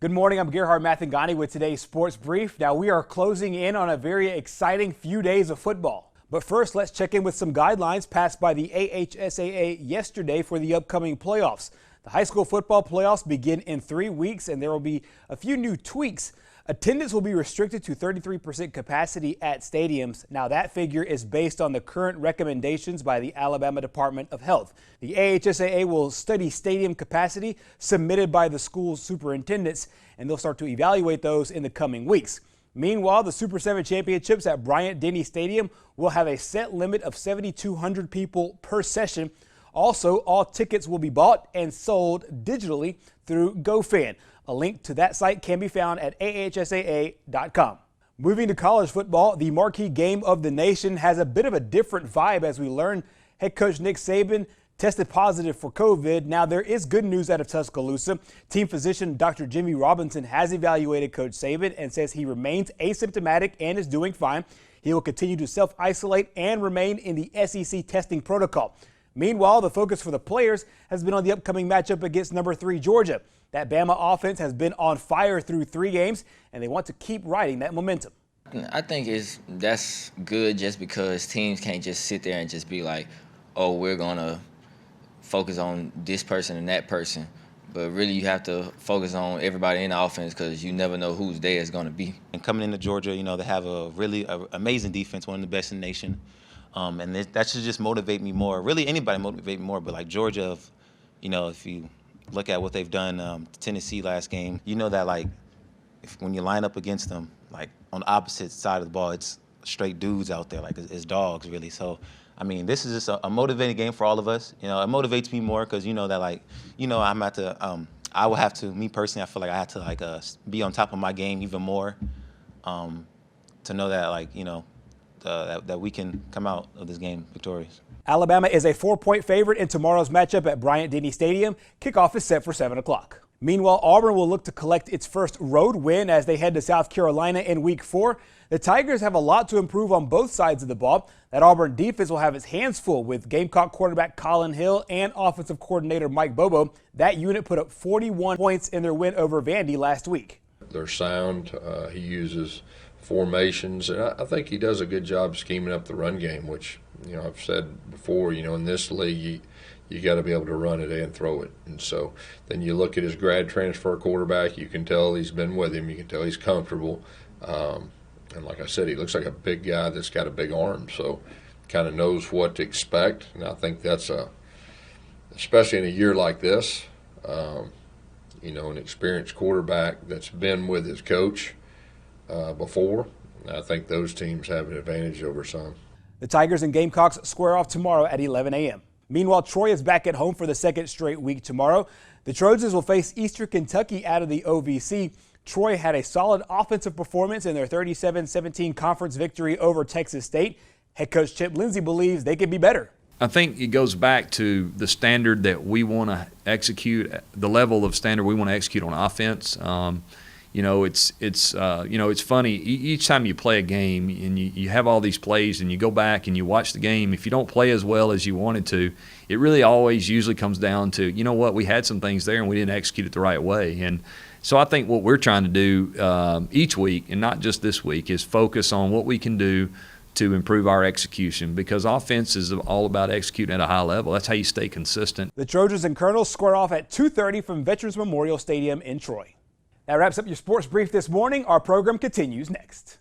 Good morning, I'm Gerhard Mathangani with today's Sports Brief. Now we are closing in on a very exciting few days of football. But first, let's check in with some guidelines passed by the AHSAA yesterday for the upcoming playoffs. The high school football playoffs begin in 3 weeks and there will be a few new tweaks. Attendance will be restricted to 33% capacity at stadiums. Now that figure is based on the current recommendations by the Alabama Department of Health. The AHSAA will study stadium capacity submitted by the school superintendents, and they'll start to evaluate those in the coming weeks. Meanwhile, the Super 7 championships at Bryant-Denny Stadium will have a set limit of 7,200 people per session. Also, all tickets will be bought and sold digitally through GoFan. A link to that site can be found at ahsaa.com. Moving to college football, the marquee game of the nation has a bit of a different vibe as we learn head coach Nick Saban tested positive for COVID. Now, there is good news out of Tuscaloosa. Team physician Dr. Jimmy Robinson has evaluated Coach Saban and says he remains asymptomatic and is doing fine. He will continue to self-isolate and remain in the SEC testing protocol. Meanwhile, the focus for the players has been on the upcoming matchup against number 3 Georgia. That Bama offense has been on fire through 3 games, and they want to keep riding that momentum. I think that's good just because teams can't just sit there and just be like, oh, we're going to focus on this person and that person. But really you have to focus on everybody in the offense because you never know whose day it's going to be. And coming into Georgia, they have a really amazing defense, one of the best in the nation. And that should just motivate me more. Really, anybody motivate me more, but like Georgia, if you look at what they've done Tennessee last game, that when you line up against them, like on the opposite side of the ball, it's straight dudes out there, like it's dogs really. So, this is just a motivating game for all of us. It motivates me more because I'm at to. I will have to. Me personally, I feel like I have to be on top of my game even more, to know that that we can come out of this game victorious. Alabama is a 4-point favorite in tomorrow's matchup at Bryant-Denny Stadium. Kickoff is set for 7 o'clock. Meanwhile, Auburn will look to collect its first road win as they head to South Carolina in Week 4. The Tigers have a lot to improve on both sides of the ball. That Auburn defense will have its hands full with Gamecock quarterback Colin Hill and offensive coordinator Mike Bobo. That unit put up 41 points in their win over Vandy last week. They're sound. He uses formations, and I think he does a good job scheming up the run game, which I've said before, in this league you got to be able to run it and throw it. And so then you look at his grad transfer quarterback, you can tell he's been with him, you can tell he's comfortable, and like I said, he looks like a big guy that's got a big arm, so kind of knows what to expect. And I think that's especially in a year like this, an experienced quarterback that's been with his coach before. I think those teams have an advantage over some. The Tigers and Gamecocks square off tomorrow at 11 a.m. Meanwhile, Troy is back at home for the second straight week tomorrow. The Trojans will face Eastern Kentucky out of the OVC. Troy had a solid offensive performance in their 37-17 conference victory over Texas State. Head coach Chip Lindsey believes they could be better. I think it goes back to the standard that we want to execute, the level of standard we want to execute on offense. It's funny. Each time you play a game and you have all these plays and you go back and you watch the game, if you don't play as well as you wanted to, it really always usually comes down to, we had some things there and we didn't execute it the right way. And so I think what we're trying to do each week, and not just this week, is focus on what we can do to improve our execution, because offense is all about executing at a high level. That's how you stay consistent. The Trojans and Colonels square off at 2:30 from Veterans Memorial Stadium in Troy. That wraps up your sports brief this morning. Our program continues next.